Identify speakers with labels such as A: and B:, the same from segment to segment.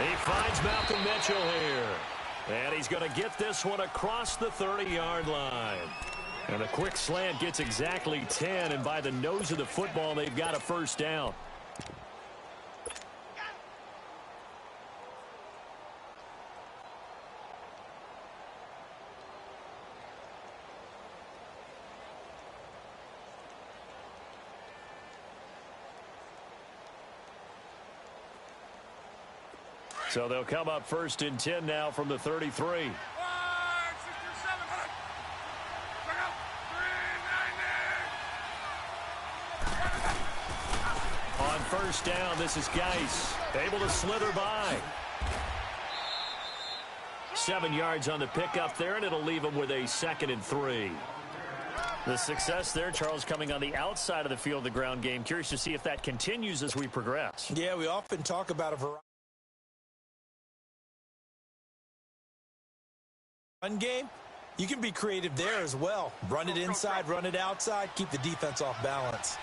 A: He finds Malcolm Mitchell here. And he's going to get this one across the 30-yard line. And a quick slant gets exactly 10, and by the nose of the football, they've got a first down. So they'll come up 1st and 10 now from the 33. On 1st down, this is Geis, able to slither by. 7 yards on the pickup there, and it'll leave him with a 2nd and 3.
B: The success there, Charles, coming on the outside of the field, the ground game. Curious to see if that continues as we progress.
C: Yeah, we often talk about a variety. Run game, you can be creative there as well. Run it inside, run it outside, keep the defense off balance.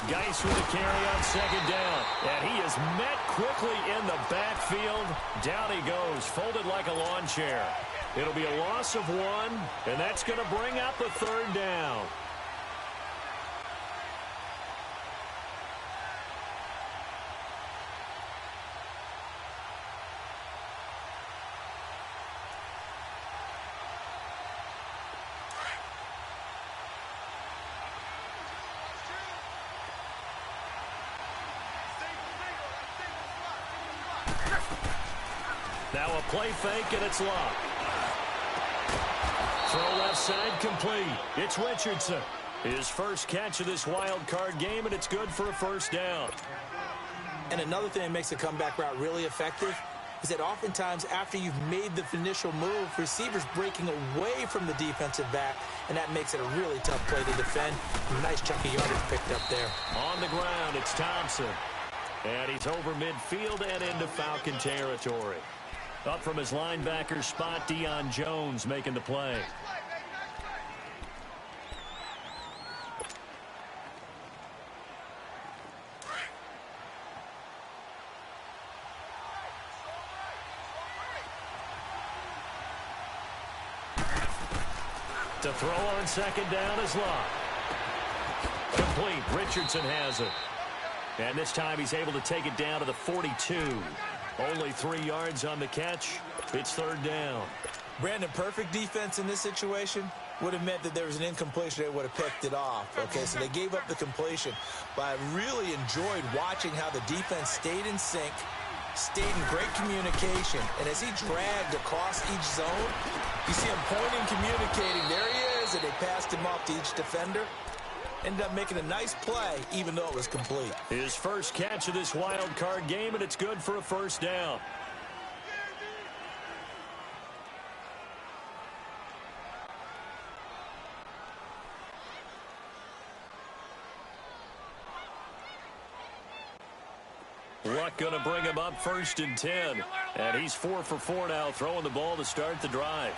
A: Geis with a carry on 2nd down. And he is met quickly in the backfield. Down he goes, folded like a lawn chair. It'll be a loss of 1, and that's going to bring up a 3rd down. Now a play fake, and it's locked. Throw left side complete. It's Richardson. His first catch of this wild card game, and it's good for a 1st down.
C: And another thing that makes the comeback route really effective is that oftentimes after you've made the initial move, receivers breaking away from the defensive back, and that makes it a really tough play to defend. Nice chunk of yardage picked up there.
A: On the ground, it's Thompson. And he's over midfield and into Falcon territory. Up from his linebacker spot, Deion Jones making the play. To throw on 2nd down is locked. Complete. Richardson has it. And this time he's able to take it down to the 42. Only 3 yards on the catch. It's 3rd down.
C: Brandon, perfect defense in this situation would have meant that there was an incompletion. They would have picked it off. Okay, so they gave up the completion. But I really enjoyed watching how the defense stayed in sync, stayed in great communication. And as he dragged across each zone, you see him pointing, communicating. There he is, and they passed him off to each defender. Ended up making a nice play, even though it was complete.
A: His first catch of this wild card game, and it's good for a 1st down. Luck going to bring him up 1st and 10. And he's 4 for 4 now, throwing the ball to start the drive.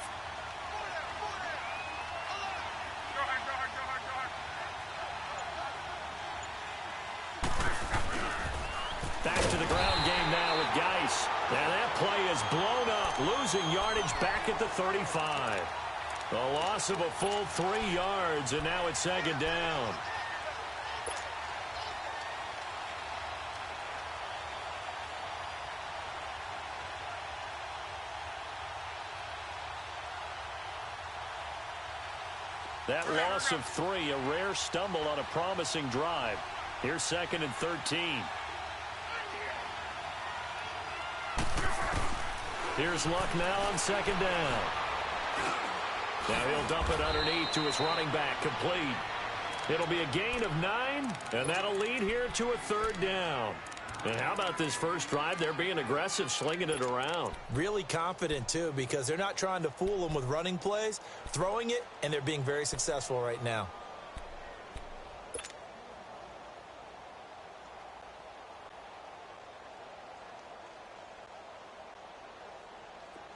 A: Back to the ground game now with Geis. And that play is blown up, losing yardage back at the 35. A loss of a full 3 yards, and now it's 2nd down. That loss of 3, a rare stumble on a promising drive. Here's 2nd and 13. Here's Luck now on 2nd down. Now he'll dump it underneath to his running back, complete. It'll be a gain of 9, and that'll lead here to a 3rd down. And how about this first drive? They're being aggressive, slinging it around.
C: Really confident, too, because they're not trying to fool them with running plays, throwing it, and they're being very successful right now.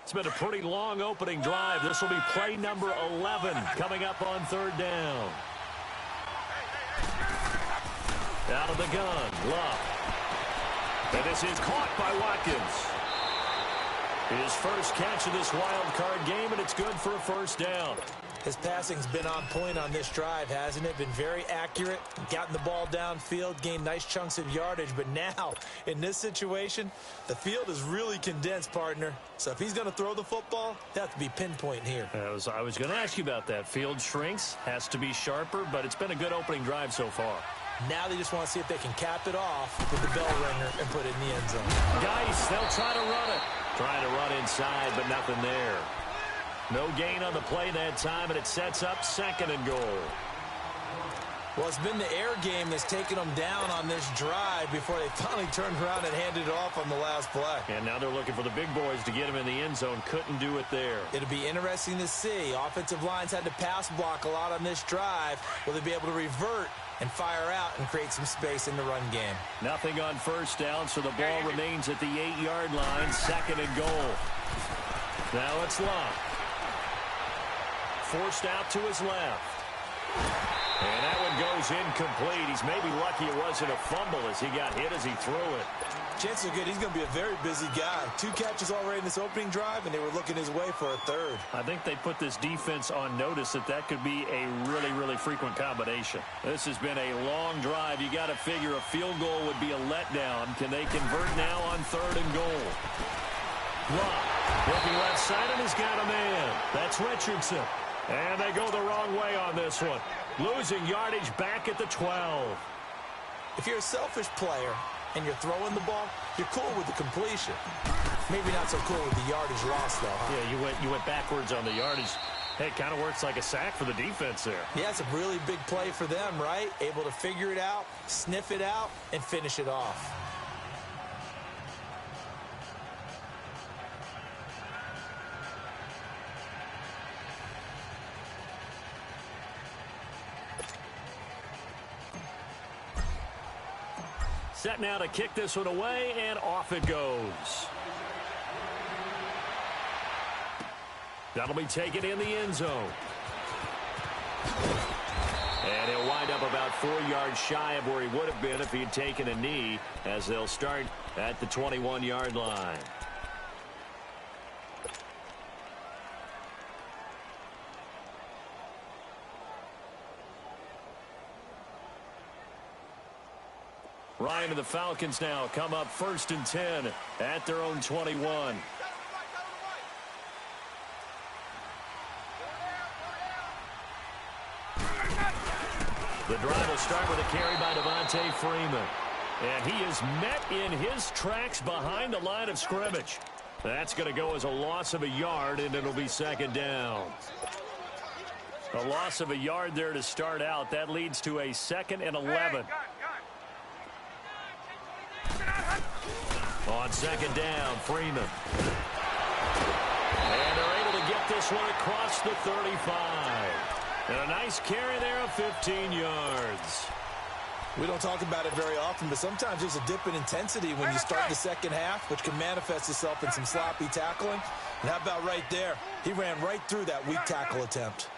A: It's been a pretty long opening drive. This will be play number 11 coming up on 3rd down. Out of the gun, Love. And this is caught by Watkins. His first catch of this wild card game, and it's good for a first down.
C: His passing's been on point on this drive, hasn't it? Been very accurate, gotten the ball downfield, gained nice chunks of yardage. But now, in this situation, the field is really condensed, partner. So if he's going to throw the football, he'll have to be pinpoint here.
B: I was going to ask you about that. Field shrinks, has to be sharper, but it's been a good opening drive so far.
C: Now they just want to see if they can cap it off with the bell ringer and put it in the end zone.
A: Geis, they'll try to run it. Trying to run inside, but nothing there. No gain on the play that time, and it sets up 2nd and goal.
C: Well, it's been the air game that's taken them down on this drive before they finally turned around and handed it off on the last play.
A: And now they're looking for the big boys to get him in the end zone. Couldn't do it there.
C: It'll be interesting to see. Offensive lines had to pass block a lot on this drive. Will they be able to revert and fire out and create some space in the run game?
A: Nothing on first down, so the ball remains at the 8-yard line. 2nd and goal. Now it's Love. Forced out to his left. And that one goes incomplete. He's maybe lucky it wasn't a fumble as he got hit as he threw it.
C: Chances are good he's going to be a very busy guy. 2 catches already in this opening drive, and they were looking his way for a 3rd.
B: I think they put this defense on notice that could be a really, really frequent combination.
A: This has been a long drive. You got to figure a field goal would be a letdown. Can they convert now on 3rd and goal? Love looking left side, and he's got a man. That's Richardson. And they go the wrong way on this one. Losing yardage back at the 12.
C: If you're a selfish player and you're throwing the ball, you're cool with the completion. Maybe not so cool with the yardage loss, though, huh?
B: Yeah, you went backwards on the yardage. Hey, it kind of works like a sack for the defense there.
C: Yeah, it's a really big play for them, right? Able to figure it out, sniff it out, and finish it off.
A: Set now to kick this one away, and off it goes. That'll be taken in the end zone. And he'll wind up about 4 yards shy of where he would have been if he had taken a knee, as they'll start at the 21-yard line. Ryan and the Falcons now come up 1st and 10 at their own 21. The drive will start with a carry by Devontae Freeman. And he is met in his tracks behind the line of scrimmage. That's going to go as a loss of a yard, and it'll be 2nd down. A loss of a yard there to start out. That leads to a 2nd and 11. On 2nd down, Freeman. And they're able to get this one across the 35. And a nice carry there of 15 yards.
C: We don't talk about it very often, but sometimes there's a dip in intensity when you start the second half, which can manifest itself in some sloppy tackling. And how about right there? He ran right through that weak tackle attempt.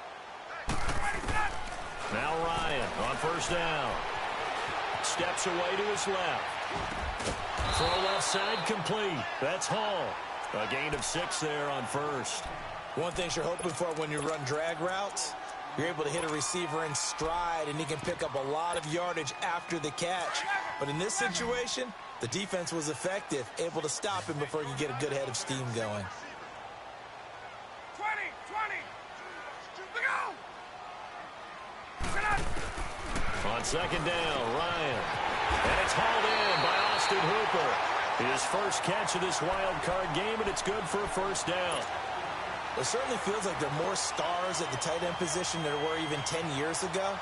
A: Now Ryan on 1st down. Steps away to his left. Throw left side complete. That's Hall. A gain of 6 there on 1st.
C: One thing you're hoping for when you run drag routes, you're able to hit a receiver in stride, and he can pick up a lot of yardage after the catch. But in this situation, the defense was effective, able to stop him before he could get a good head of steam going.
D: 20, look out!
A: On 2nd down, Ryan. And it's hauled in by Austin Hooper. His first catch of this wild card game, and it's good for a 1st down.
C: It certainly feels like there are more stars at the tight end position than there were even 10 years ago.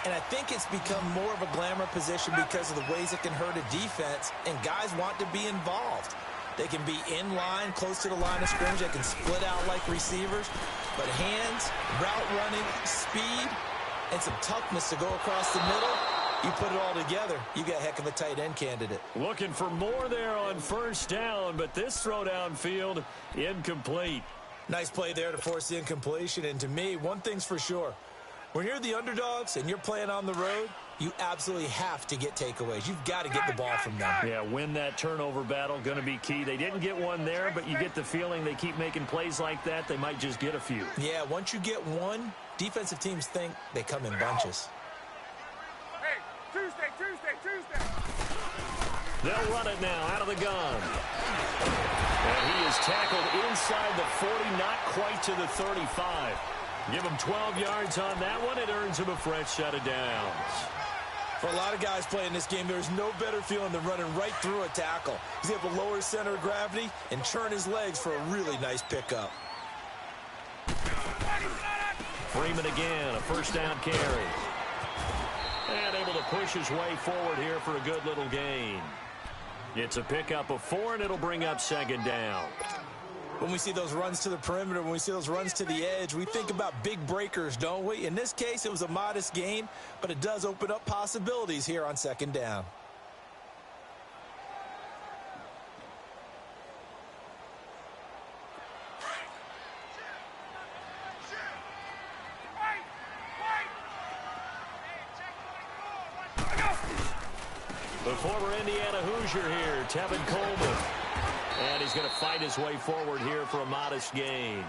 C: And I think it's become more of a glamour position because of the ways it can hurt a defense, and guys want to be involved. They can be in line, close to the line of scrimmage. They can split out like receivers. But hands, route running, speed, and some toughness to go across the middle, you put it all together, you got a heck of a tight end candidate.
A: Looking for more there on 1st down, but this throw downfield, incomplete.
C: Nice play there to force the incompletion. And to me, one thing's for sure. When you're the underdogs and you're playing on the road, you absolutely have to get takeaways. You've got to get the ball from them.
B: Yeah, win that turnover battle, going to be key. They didn't get one there, but you get the feeling they keep making plays like that, they might just get a few.
C: Yeah, once you get one, defensive teams think they come in bunches.
D: Hey, Tuesday.
A: They'll run it now out of the gun. And he is tackled inside the 40, not quite to the 35. Give him 12 yards on that one. It earns him a fresh set of downs.
C: For a lot of guys playing this game, there's no better feeling than running right through a tackle. He's able to lower his center of gravity and churn his legs for a really nice pickup.
A: Freeman again, a first down carry. And able to push his way forward here for a good little gain. It's a pickup of 4, and it'll bring up second down.
C: When we see those runs to the perimeter, when we see those runs to the edge, we think about big breakers, don't we? In this case, it was a modest gain, but it does open up possibilities here on second down.
A: The former Indiana Hoosier here, Tevin Coleman. And he's going to fight his way forward here for a modest gain.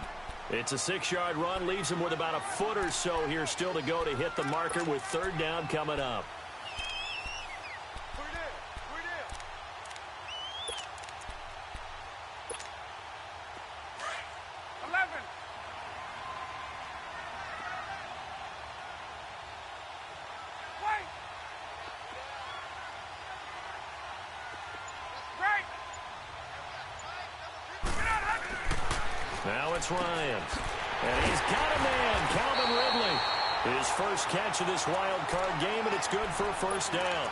A: It's a 6-yard run, leaves him with about a foot or so here still to go to hit the marker with third down coming up. Now it's Ryan. And he's got a man, Calvin Ridley. His first catch of this wild card game, and it's good for a first down.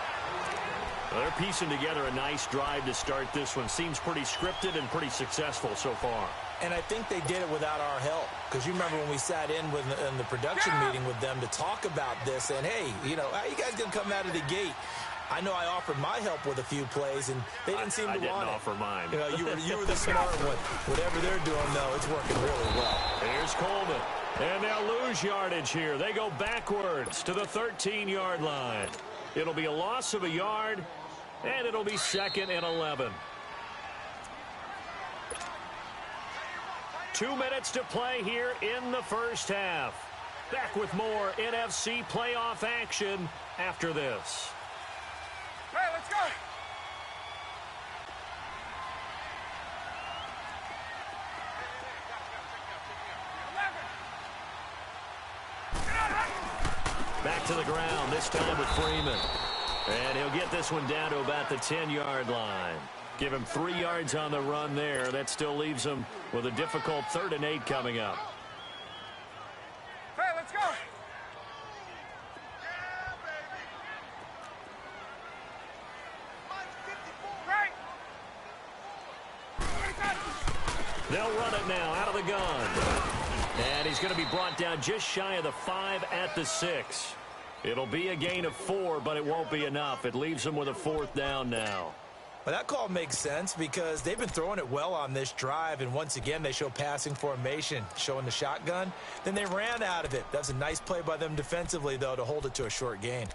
A: Well, they're piecing together a nice drive to start this one. Seems pretty scripted and pretty successful so far.
C: And I think they did it without our help. Because you remember when we sat in the production meeting with them to talk about this, and hey, you know, how you guys going to come out of the gate? I know I offered my help with a few plays, and they didn't seem to want it.
A: I didn't offer mine.
C: You know, you were the smart one. Whatever they're doing, though, it's working really well.
A: Here's Coleman. And they'll lose yardage here. They go backwards to the 13-yard line. It'll be a loss of a yard, and it'll be 2nd and 11. 2 minutes to play here in the first half. Back with more NFC playoff action after this.
D: Hey, let's go.
A: Back to the ground, this time with Freeman. And he'll get this one down to about the 10-yard line. Give him 3 yards on the run there. That still leaves him with a difficult 3rd and 8 coming up.
D: Hey, let's go.
A: They'll run it now out of the gun. And he's going to be brought down just shy of the 5 at the 6. It'll be a gain of 4, but it won't be enough. It leaves him with a 4th down now.
C: Well, that call makes sense because they've been throwing it well on this drive, and once again, they show passing formation, showing the shotgun. Then they ran out of it. That's a nice play by them defensively, though, to hold it to a short gain.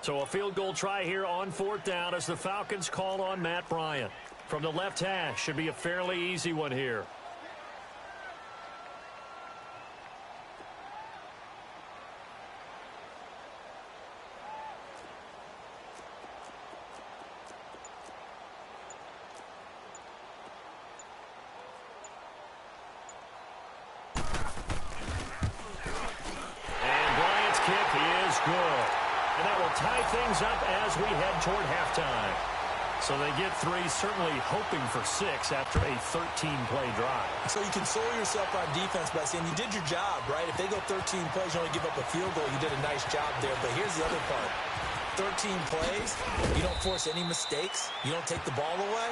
A: So a field goal try here on 4th down as the Falcons call on Matt Bryant. From the left hash, should be a fairly easy one here. And Bryant's kick is good. And that will tie things up as we head toward halftime. So they get 3, certainly hoping for 6 after a 13-play drive.
C: So you console yourself on defense by saying you did your job, right? If they go 13 plays, you only give up a field goal, you did a nice job there. But here's the other part. 13 plays, you don't force any mistakes, you don't take the ball away.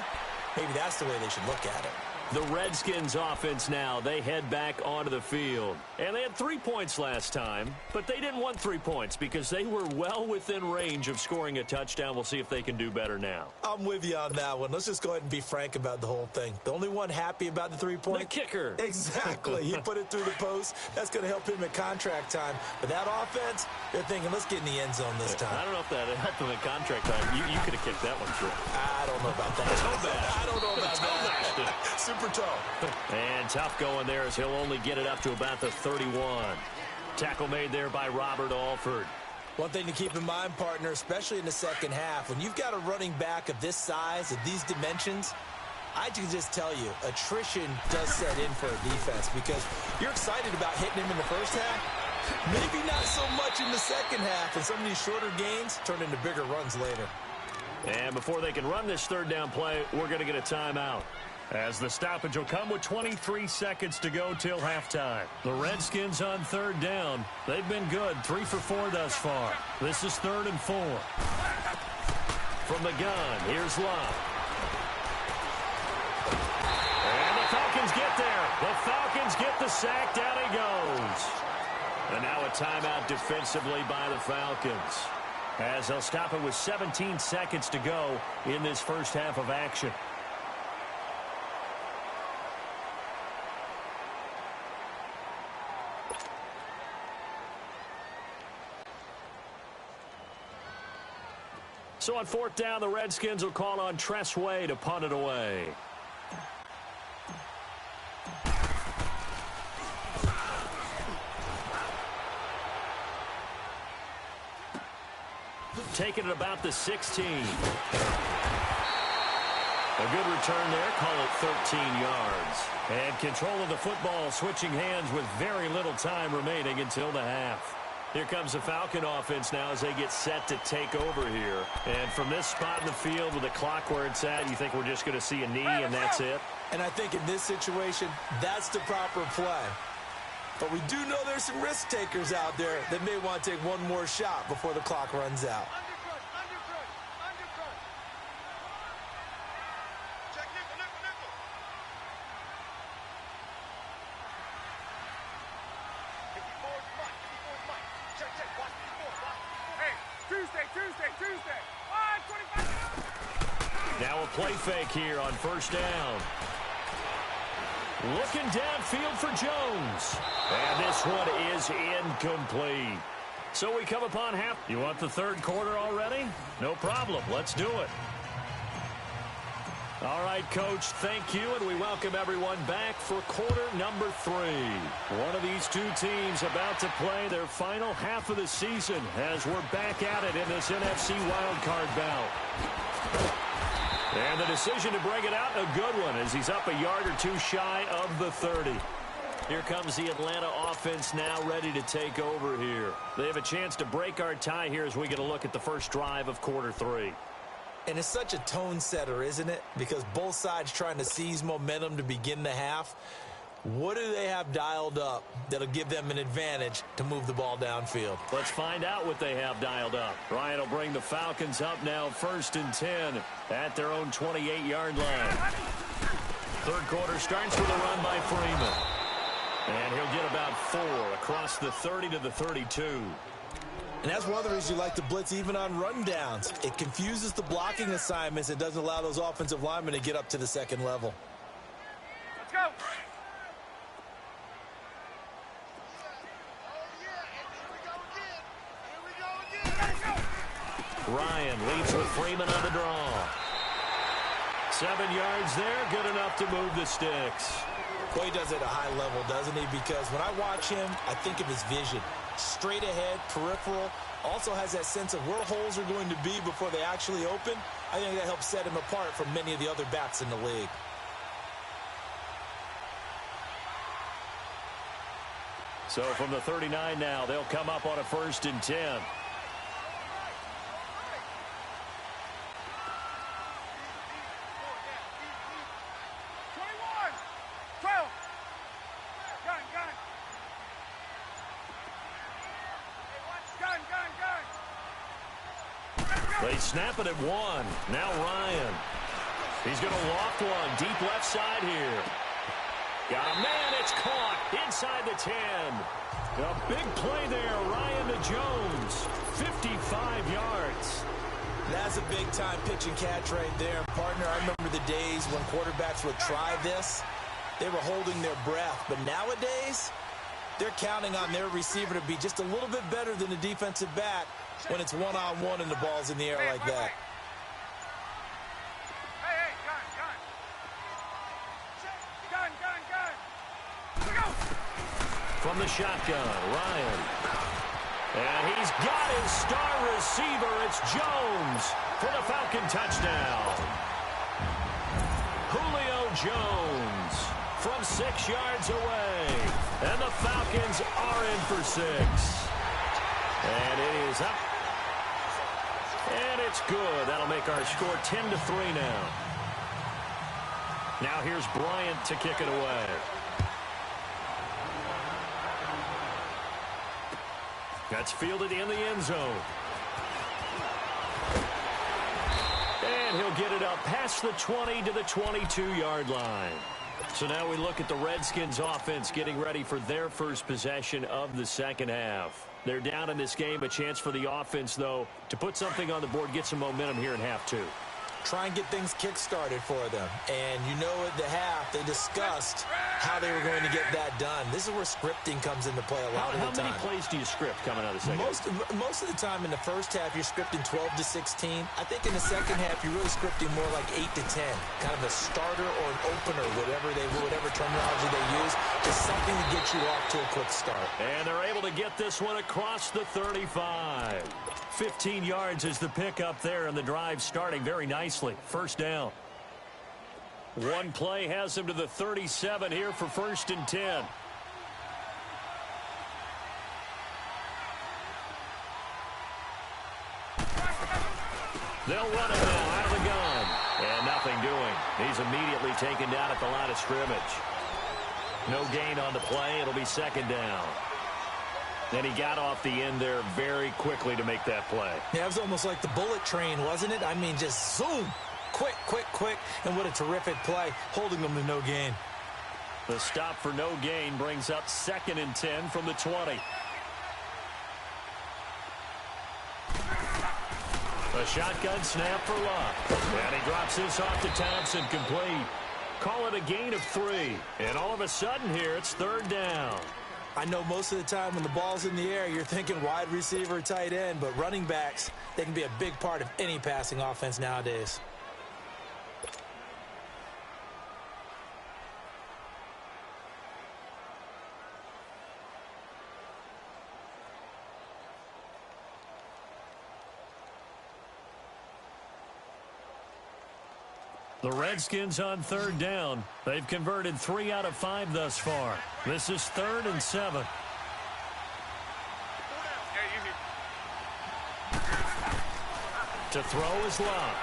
C: Maybe that's the way they should look at it.
A: The Redskins offense now, they head back onto the field. And they had 3 points last time, but they didn't want 3 points because they were well within range of scoring a touchdown. We'll see if they can do better now.
C: I'm with you on that one. Let's just go ahead and be frank about the whole thing. The only one happy about the 3-point?
A: The kicker.
C: Exactly. He put it through the post. That's going to help him at contract time. But that offense, they're thinking, let's get in the end zone this time.
B: I don't know if that helped him at contract time. You could have kicked that one through.
C: I don't know about that. I don't know about that. Super tough.
A: And tough going there as he'll only get it up to about the 31. Tackle made there by Robert Alford.
C: One thing to keep in mind, partner, especially in the second half, when you've got a running back of this size, of these dimensions, I can just tell you, attrition does set in for a defense because you're excited about hitting him in the first half. Maybe not so much in the second half, and some of these shorter gains turn into bigger runs later.
A: And before they can run this third down play, we're going to get a timeout. As the stoppage will come with 23 seconds to go till halftime. The Redskins on third down. They've been good, 3 for 4 thus far. This is 3rd and 4. From the gun, here's Love. And the Falcons get there. The Falcons get the sack. Down he goes. And now a timeout defensively by the Falcons, as they'll stop it with 17 seconds to go in this first half of action. So on 4th down, the Redskins will call on Tress Way to punt it away. Taking it about the 16. A good return there. Call it 13 yards. And control of the football switching hands with very little time remaining until the half. Here comes the Falcon offense now as they get set to take over here. And from this spot in the field with the clock where it's at, you think we're just going to see a knee and that's it?
C: And I think in this situation, that's the proper play. But we do know there's some risk takers out there that may want to take one more shot before the clock runs out.
D: Tuesday. 25.
A: Now a play fake here on 1st down. Looking downfield for Jones. And this one is incomplete. So we come upon half. You want the 3rd quarter already? No problem. Let's do it. All right, Coach, thank you, and we welcome everyone back for quarter number 3. One of these two teams about to play their final half of the season as we're back at it in this NFC wildcard bout. And the decision to bring it out, a good one, as he's up a yard or two shy of the 30. Here comes the Atlanta offense now ready to take over here. They have a chance to break our tie here as we get a look at the first drive of quarter 3.
C: And it's such a tone setter, isn't it? Because both sides trying to seize momentum to begin the half. What do they have dialed up that'll give them an advantage to move the ball downfield?
A: Let's find out what they have dialed up. Ryan will bring the Falcons up now 1st and 10 at their own 28-yard line. 3rd quarter starts with a run by Freeman. And he'll get about 4 across the 30 to the 32.
C: And that's one of the reasons you like to blitz even on rundowns. It confuses the blocking assignments. It doesn't allow those offensive linemen to get up to the 2nd level.
D: Let's go.
A: Ryan leads with Freeman on the draw. 7 yards there, good enough to move the sticks.
C: Well, he does it at a high level, doesn't he? Because when I watch him, I think of his vision. Straight ahead, peripheral, also has that sense of where holes are going to be before they actually open. I think that helps set him apart from many of the other backs in the league.
A: So from the 39 now, they'll come up on a 1st and 10. They snap it at 1. Now Ryan. He's going to loft one deep left side here. Got a man. It's caught inside the 10. A big play there. Ryan to Jones. 55 yards.
C: That's a big-time pitch and catch right there. Partner, I remember the days when quarterbacks would try this. They were holding their breath. But nowadays, they're counting on their receiver to be just a little bit better than the defensive back when it's one-on-one and the ball's in the air like that.
D: Hey, gun. Go!
A: From the shotgun, Ryan. And he's got his star receiver. It's Jones for the Falcon touchdown. Julio Jones from 6 yards away. And the Falcons are in for 6. And it is up. And it's good. That'll make our score 10-3 now. Now here's Bryant to kick it away. That's fielded in the end zone. And he'll get it up past the 20 to the 22-yard line. So now we look at the Redskins offense getting ready for their first possession of the second half. They're down in this game. A chance for the offense, though, to put something on the board, get some momentum here in half 2.
C: Try and get things kick-started for them. And you know at the half, they discussed how they were going to get that done. This is where scripting comes into play a lot of the time.
A: How many plays do you script coming out of the second half?
C: Most of the time in the first half, you're scripting 12 to 16. I think in the second half, you're really scripting more like 8 to 10. Kind of a starter or an opener, whatever terminology they use. Just something to get you off to a quick start.
A: And they're able to get this one across the 35. 15 yards is the pickup there, and the drive starting very nicely. First down. One play has him to the 37 here for 1st and 10. They'll run it now out of the gun. And nothing doing. He's immediately taken down at the line of scrimmage. No gain on the play. It'll be 2nd down. And he got off the end there very quickly to make that play.
C: Yeah, it was almost like the bullet train, wasn't it? I mean, just zoom. Quick. And what a terrific play, holding them to no gain.
A: The stop for no gain brings up 2nd and 10 from the 20. A shotgun snap for Luck. And he drops this off to Thompson, complete. Call it a gain of 3. And all of a sudden here, it's 3rd down.
C: I know most of the time when the ball's in the air, you're thinking wide receiver, tight end, but running backs, they can be a big part of any passing offense nowadays.
A: The Redskins on 3rd down. They've converted 3 out of 5 thus far. This is 3rd and 7. To throw is Luck.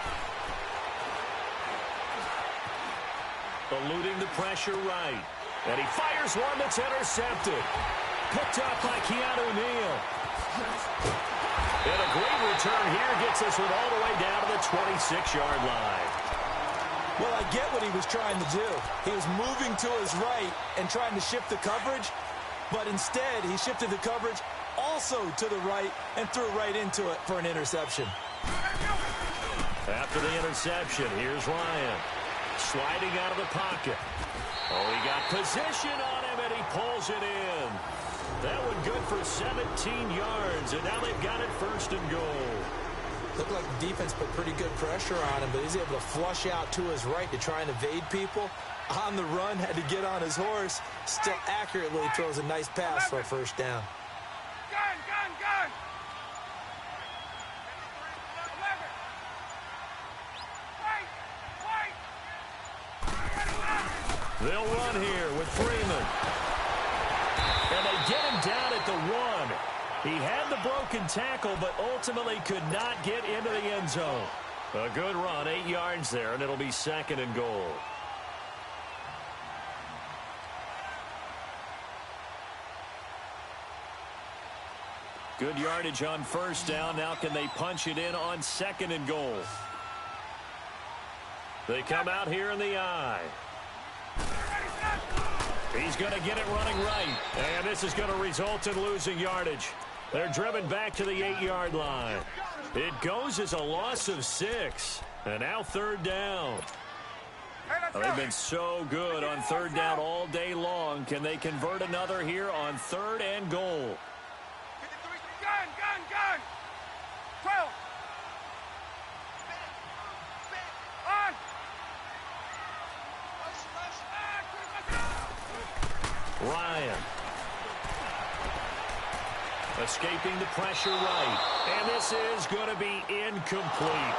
A: Eluding the pressure right. And he fires one that's intercepted. Picked up by Keanu Neal. And a great return here gets this one all the way down to the 26-yard line.
C: Well, I get what he was trying to do. He was moving to his right and trying to shift the coverage, but instead he shifted the coverage also to the right and threw right into it for an interception.
A: After the interception, here's Ryan. Sliding out of the pocket. Oh, he got position on him, and he pulls it in. That one good for 17 yards, and now they've got it 1st and goal.
C: Looked like the defense put pretty good pressure on him, but he's able to flush out to his right to try and evade people. On the run, had to get on his horse. Still accurately throws a nice pass for a 1st down.
D: Gun!
A: They'll run here with Freeman. And they get him down at the 1. He had the broken tackle, but ultimately could not get into the end zone. A good run, 8 yards there, and it'll be 2nd and goal. Good yardage on 1st down. Now can they punch it in on 2nd and goal? They come out here in the I. He's going to get it running right. And this is going to result in losing yardage. They're driven back to the 8-yard line. It goes as a loss of 6. And now third down. They've been so good on third down all day long. Can they convert another here on 3rd and goal?
D: Gun. 12. On.
A: Ryan. Escaping the pressure right. And this is going to be incomplete.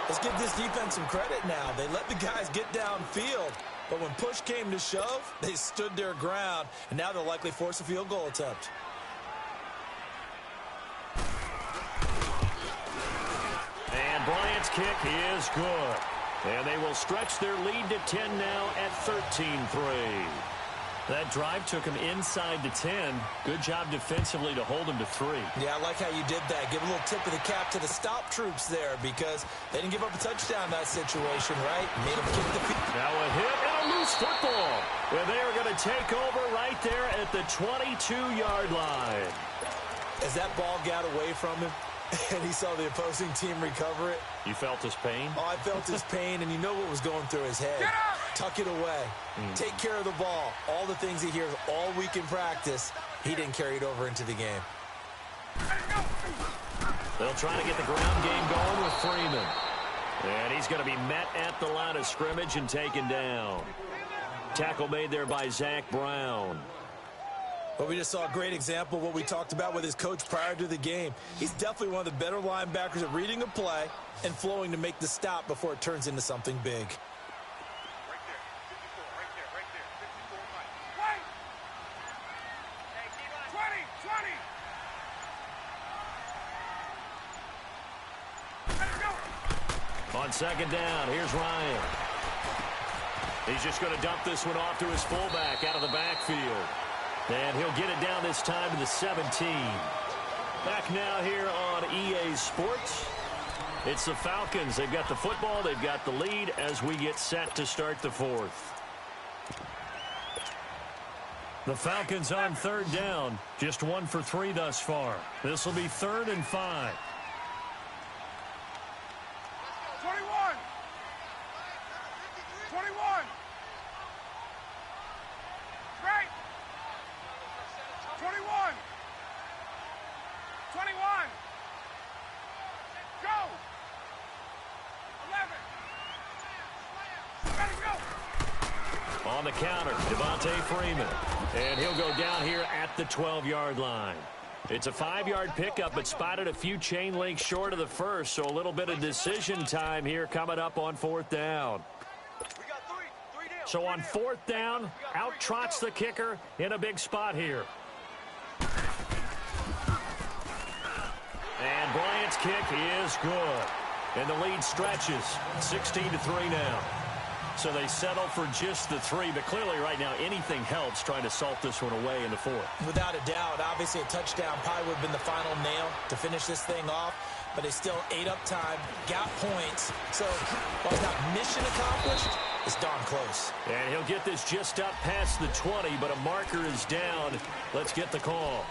C: Let's give this defense some credit now. They let the guys get downfield, but when push came to shove, they stood their ground, and now they'll likely force a field goal attempt.
A: And Bryant's kick is good. And they will stretch their lead to 10 now at 13-3.
B: That drive took him inside the 10. Good job defensively to hold him to 3.
C: Yeah, I like how you did that. Give a little tip of the cap to the stop troops there because they didn't give up a touchdown in that situation, right? Made them kick the field.
A: Now a hit and a loose football. And they are going to take over right there at the 22-yard line.
C: As that ball got away from him and he saw the opposing team recover it.
A: You felt his pain?
C: Oh, I felt his pain, and you know what was going through his head. Tuck it away. Take care of the ball. All the things he hears all week in practice, he didn't carry it over into the game.
A: They'll try to get the ground game going with Freeman. And he's going to be met at the line of scrimmage and taken down. Tackle made there by Zach Brown.
C: But we just saw a great example of what we talked about with his coach prior to the game. He's definitely one of the better linebackers at reading a play and flowing to make the stop before it turns into something big.
A: On second down, here's Ryan. He's just going to dump this one off to his fullback out of the backfield. And he'll get it down this time to the 17. Back now here on EA Sports. It's the Falcons. They've got the football. They've got the lead as we get set to start the 4th. The Falcons on third down. Just 1 for 3 thus far. This will be 3rd and 5.
D: 21. 21. Right. 21. 21. Go. 11. Ready, go.
A: On the counter, Devontae Freeman. And he'll go down here at the 12-yard line. It's a 5-yard pickup, but spotted a few chain links short of the first, so a little bit of decision time here coming up on 4th down. So on 4th down, out trots the kicker in a big spot here. And Bryant's kick is good. And the lead stretches 16-3 now. So they settle for just the 3, but clearly right now anything helps trying to salt this one away in the 4th.
C: Without a doubt, obviously a touchdown probably would have been the final nail to finish this thing off, but they still ate up time, got points. So while it's not mission accomplished, it's darn close.
A: And he'll get this just up past the 20, but a marker is down. Let's get the call.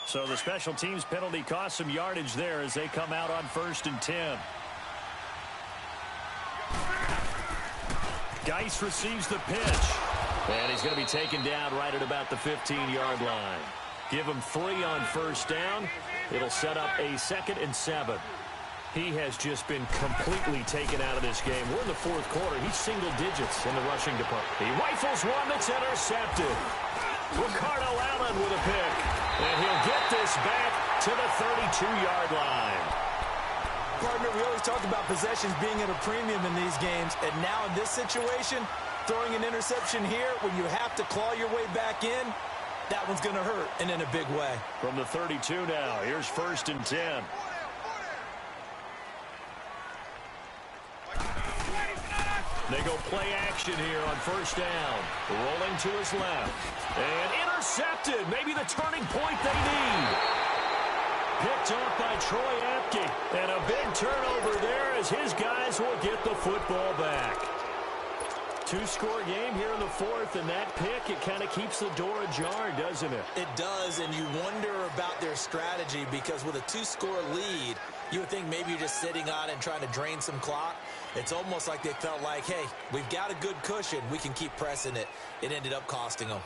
A: So the special teams penalty cost some yardage there as they come out on 1st and 10. Geis receives the pitch. And he's going to be taken down right at about the 15-yard line. Give him 3 on 1st down. It'll set up a 2nd and 7. He has just been completely taken out of this game. We're in the 4th quarter. He's single digits in the rushing department. He rifles one that's intercepted. Ricardo Allen with a pick. And he'll get this back to the 32-yard line.
C: Partner, we always talk about possessions being at a premium in these games. And now in this situation, throwing an interception here when you have to claw your way back in, that one's going to hurt, and in a big way.
A: From the 32 now, here's 1st and 10. They go play action here on first down. Rolling to his left. And intercepted. Maybe the turning point they need. Picked off by Troy Apke. And a big turnover there as his guys will get the football back. Two-score game here in the fourth, and that pick, it kind of keeps the door ajar, doesn't it?
C: It does, and you wonder about their strategy because with a two-score lead, you would think maybe you're just sitting on it and trying to drain some clock. It's almost like they felt like, hey, we've got a good cushion. We can keep pressing it. It ended up costing them.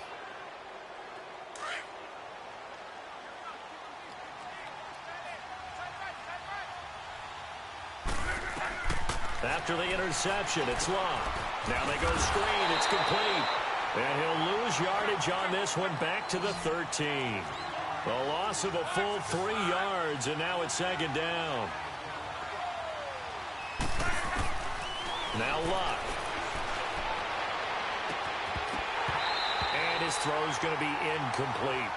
A: After the interception, it's Locke. Now they go screen. It's complete. And he'll lose yardage on this one back to the 13. A loss of a full 3 yards, and now it's second down. Now Locke. And his throw's going to be incomplete.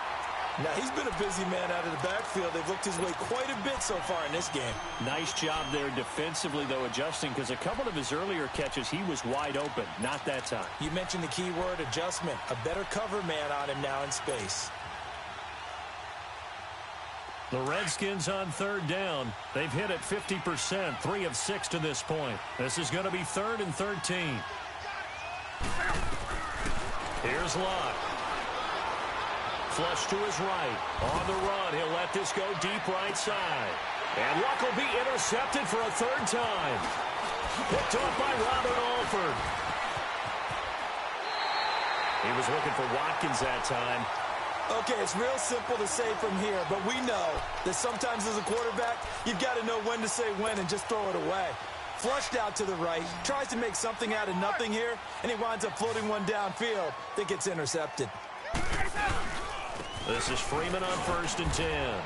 C: Now, he's been a busy man out of the backfield. They've looked his way quite a bit so far in this game.
B: Nice job there defensively, though, adjusting, because a couple of his earlier catches, he was wide open. Not that time.
C: You mentioned the key word, adjustment. A better cover man on him now in space.
A: The Redskins on third down. They've hit it 50%, 3 of 6 to this point. This is going to be 3rd and 13. Here's Locke. Flush to his right. On the run, he'll let this go deep right side. And Luck will be intercepted for a 3rd time. Picked off by Robert Alford. He was looking for Watkins that time.
C: Okay, it's real simple to say from here, but we know that sometimes as a quarterback, you've got to know when to say when and just throw it away. Flushed out to the right, tries to make something out of nothing here, and he winds up floating one downfield that gets intercepted.
A: This is Freeman on 1st and 10.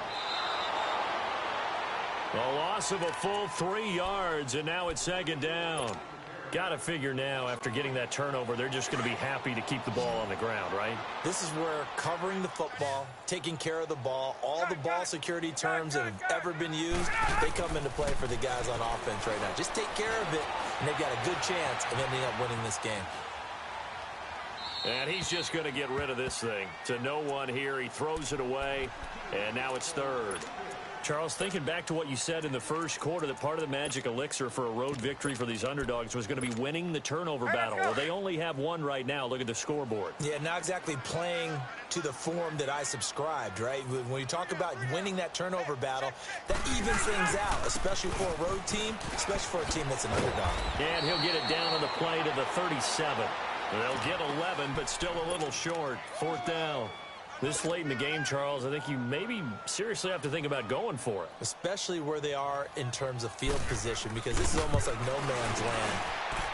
A: A loss of a full 3 yards, and now it's second down. Got to figure now, after getting that turnover, they're just going to be happy to keep the ball on the ground, right?
C: This is where covering the football, taking care of the ball, all the ball security terms that have ever been used, they come into play for the guys on offense right now. Just take care of it, and they've got a good chance of ending up winning this game.
A: And he's just going to get rid of this thing. To no one here. He throws it away, and now it's 3rd.
B: Charles, thinking back to what you said in the first quarter, that part of the magic elixir for a road victory for these underdogs was going to be winning the turnover battle. Well, they only have one right now. Look at the scoreboard.
C: Yeah, not exactly playing to the form that I subscribed, right? When you talk about winning that turnover battle, that evens things out, especially for a road team, especially for a team that's an underdog.
A: And he'll get it down on the play to the 37. They'll get 11, but still a little short. 4th down. This late in the game, Charles, I think you maybe seriously have to think about going for it.
C: Especially where they are in terms of field position, because this is almost like no man's land.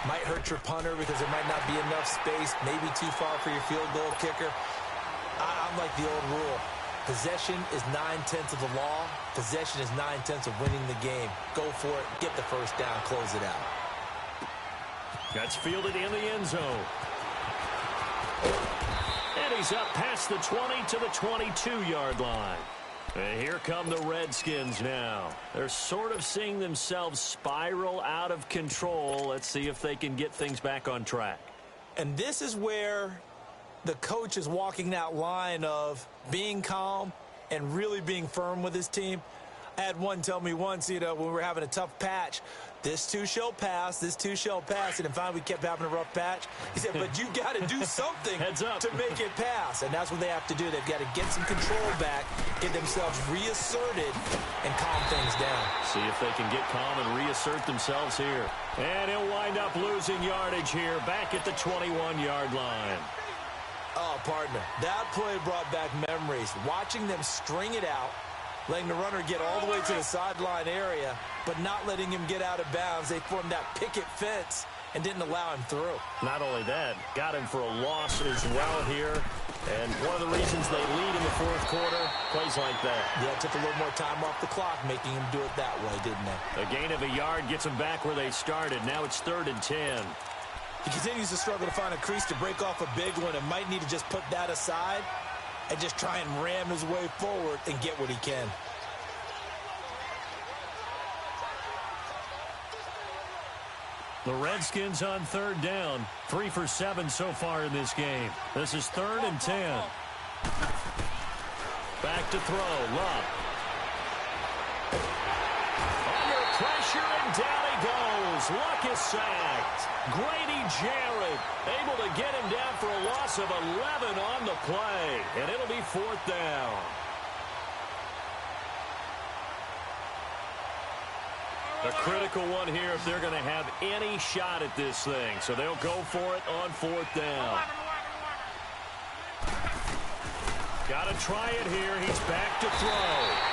C: Might hurt your punter because there might not be enough space, maybe too far for your field goal kicker. I'm like the old rule. Possession is 9/10 of the law. Possession is 9/10 of winning the game. Go for it, get the first down, close it out.
A: That's fielded in the end zone. And he's up past the 20 to the 22-yard line. And here come the Redskins now. They're sort of seeing themselves spiral out of control. Let's see if they can get things back on track.
C: And this is where the coach is walking that line of being calm and really being firm with his team. I had one tell me once, when we were having a tough patch, this too shall pass, this too shall pass. And finally, we kept having a rough patch. He said, but you got to do something to make it pass. And that's what they have to do. They've got to get some control back, get themselves reasserted, and calm things down.
A: See if they can get calm and reassert themselves here. And he'll wind up losing yardage here, back at the 21-yard line.
C: Oh, partner, that play brought back memories. Watching them string it out, letting the runner get all the way to the sideline area, but not letting him get out of bounds. They formed that picket fence and didn't allow him through.
A: Not only that, got him for a loss as well here. And one of the reasons they lead in the 4th quarter, plays like that.
C: Yeah, it took a little more time off the clock, making him do it that way, didn't it?
A: A gain of a yard gets them back where they started. Now it's 3rd and 10.
C: He continues to struggle to find a crease to break off a big one and might need to just put that aside and just try and ram his way forward and get what he can.
B: The Redskins on third down. 3 for 7 so far in this game. This is 3rd and 10. Back to throw. Love. Under pressure, and down he goes. Luck is sacked. Grady Jarrett able to get him down for a loss of 11 on the play. And it'll be 4th down. A critical one here if they're going to have any shot at this thing. So they'll go for it on 4th down. Got to try it here. He's back to throw.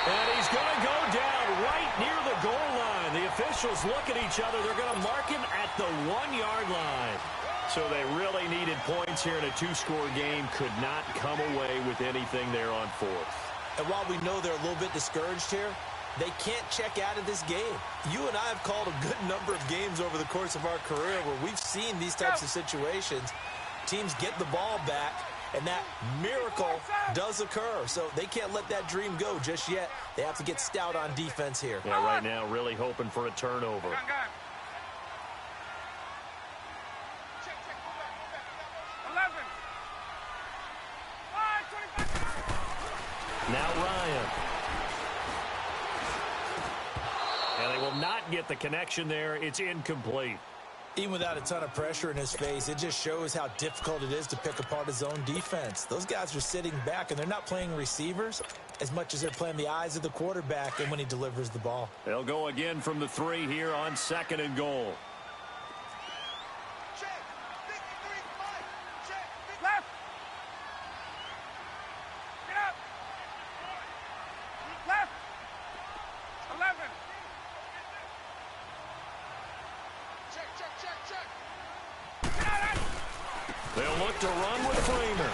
B: And he's going to go down right near the goal line. The officials look at each other. They're going to mark him at the 1-yard line. So they really needed points here in a 2-score game. Could not come away with anything there on 4th.
C: And while we know they're a little bit discouraged here, they can't check out of this game. You and I have called a good number of games over the course of our career where we've seen these types of situations. Teams get the ball back, and that miracle does occur. So they can't let that dream go just yet. They have to get stout on defense here.
B: Yeah, right now really hoping for a turnover. Now Ryan. And they will not get the connection there. It's incomplete.
C: Even without a ton of pressure in his face, it just shows how difficult it is to pick apart his own defense. Those guys are sitting back, and they're not playing receivers as much as they're playing the eyes of the quarterback and when he delivers the ball.
B: They'll go again from the 3 here on 2nd and goal.
D: Left. Get up. Left. 11.
B: They'll look to run with Framer.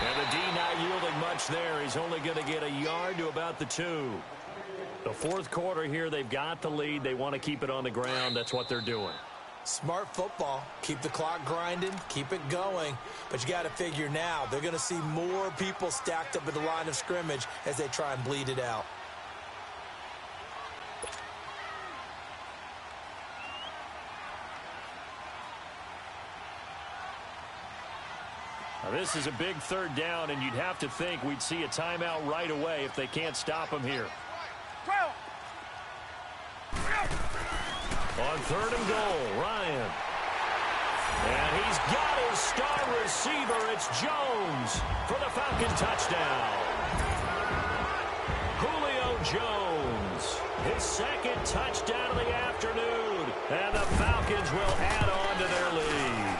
B: And the D not yielding much there. He's only going to get a yard to about the 2. The 4th quarter here, they've got the lead. They want to keep it on the ground. That's what they're doing.
C: Smart football. Keep the clock grinding. Keep it going. But you got to figure now, they're going to see more people stacked up at the line of scrimmage as they try and bleed it out.
B: Now, this is a big 3rd down, and you'd have to think we'd see a timeout right away if they can't stop him here.
D: 12.
B: On 3rd and goal, Ryan. And he's got his star receiver. It's Jones for the Falcon touchdown. Julio Jones, his 2nd touchdown of the afternoon. And the Falcons will add on to their lead.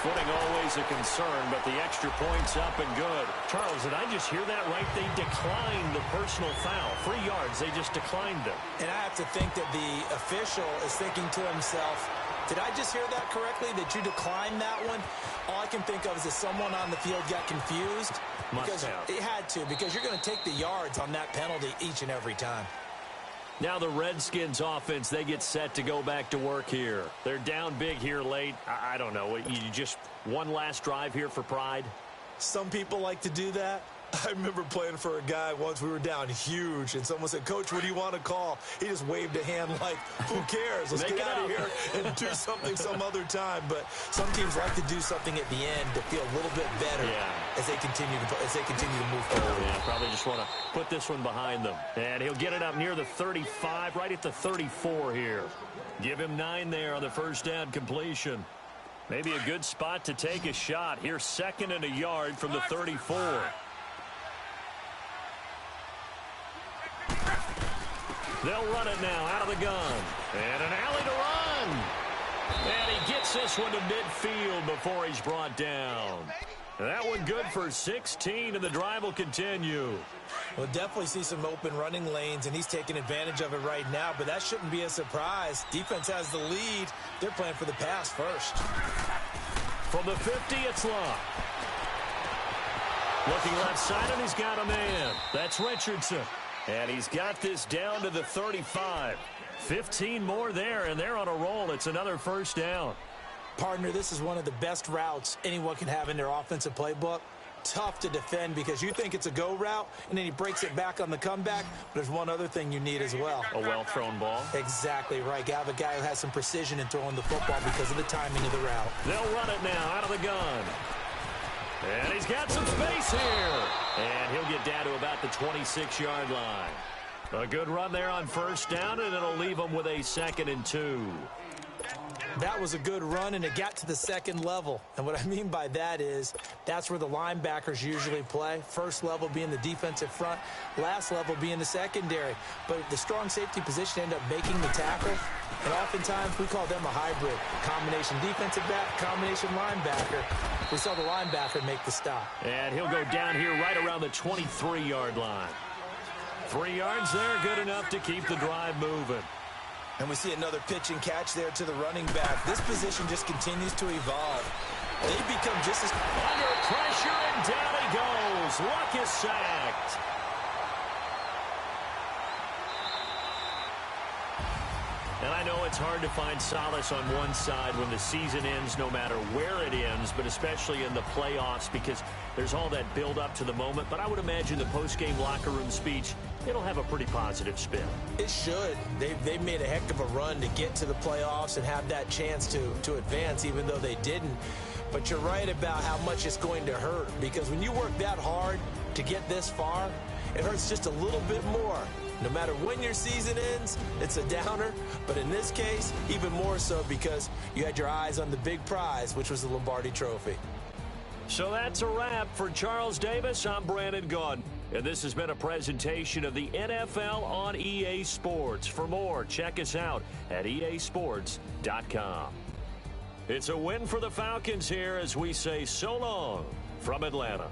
B: Footing always a concern, but the extra point's up and good. Charles, did I just hear that right? They declined the personal foul. 3 yards, they just declined them.
C: And I have to think that the official is thinking to himself, did I just hear that correctly, that you declined that one? All I can think of is that someone on the field got confused.
B: Must have.
C: It had to, because you're going to take the yards on that penalty each and every time.
B: Now the Redskins offense, they get set to go back to work here. They're down big here late. I don't know. You just one last drive here for pride?
C: Some people like to do that. I remember playing for a guy once. We were down huge, and someone said, "Coach, what do you want to call?" He just waved a hand like, who cares? Let's get out of here and do something some other time. But some teams like to do something at the end to feel a little bit better as they continue to move forward.
B: Yeah, probably just want to put this one behind them. And he'll get it up near the 35, right at the 34 here. Give him 9 there on the 1st down completion. Maybe a good spot to take a shot. Here's 2nd and a yard from the 34. They'll run it now out of the gun. And an alley to run. And he gets this one to midfield before he's brought down. That one good for 16, and the drive will continue.
C: We'll definitely see some open running lanes, and he's taking advantage of it right now, but that shouldn't be a surprise. Defense has the lead. They're playing for the pass first.
B: From the 50, it's Locke. Looking left side, and he's got a man. That's Richardson. And he's got this down to the 35. 15 more there, and they're on a roll. It's another 1st down.
C: Partner, this is one of the best routes anyone can have in their offensive playbook. tough to defend because you think it's a go route, and then he breaks it back on the comeback. But there's one other thing you need as well.
B: A well-thrown ball.
C: Exactly right. You have a guy who has some precision in throwing the football because of the timing of the route.
A: They'll run it now out of the gun. And he's got some space here. And he'll get down to about the 26-yard line. A good run there on first down, and it'll leave him with a 2nd and 2.
C: That was a good run, and it got to the second level. And what I mean by that is that's where the linebackers usually play. First level being the defensive front, last level being the secondary. But the strong safety position ended up making the tackle, and oftentimes we call them a hybrid. Combination defensive back, combination linebacker. We saw the linebacker make the stop.
A: And he'll go down here right around the 23-yard line. 3 yards there, good enough to keep the drive moving.
C: And we see another pitch and catch there to the running back. This position just continues to evolve. They become just as...
A: Under pressure, and down he goes. Luck is sacked. And I know it's hard to find solace on one side when the season ends, no matter where it ends, but especially in the playoffs, because there's all that build up to the moment. But I would imagine the post-game locker room speech, it'll have a pretty positive spin.
C: It should. They've made a heck of a run to get to the playoffs and have that chance to advance, even though they didn't. But you're right about how much it's going to hurt, because when you work that hard to get this far, it hurts just a little bit more. No matter when your season ends, it's a downer. But in this case, even more so because you had your eyes on the big prize, which was the Lombardi Trophy.
A: So that's a wrap for Charles Davis. I'm Brandon Gaudin. And this has been a presentation of the NFL on EA Sports. For more, check us out at easports.com. It's a win for the Falcons here as we say so long from Atlanta.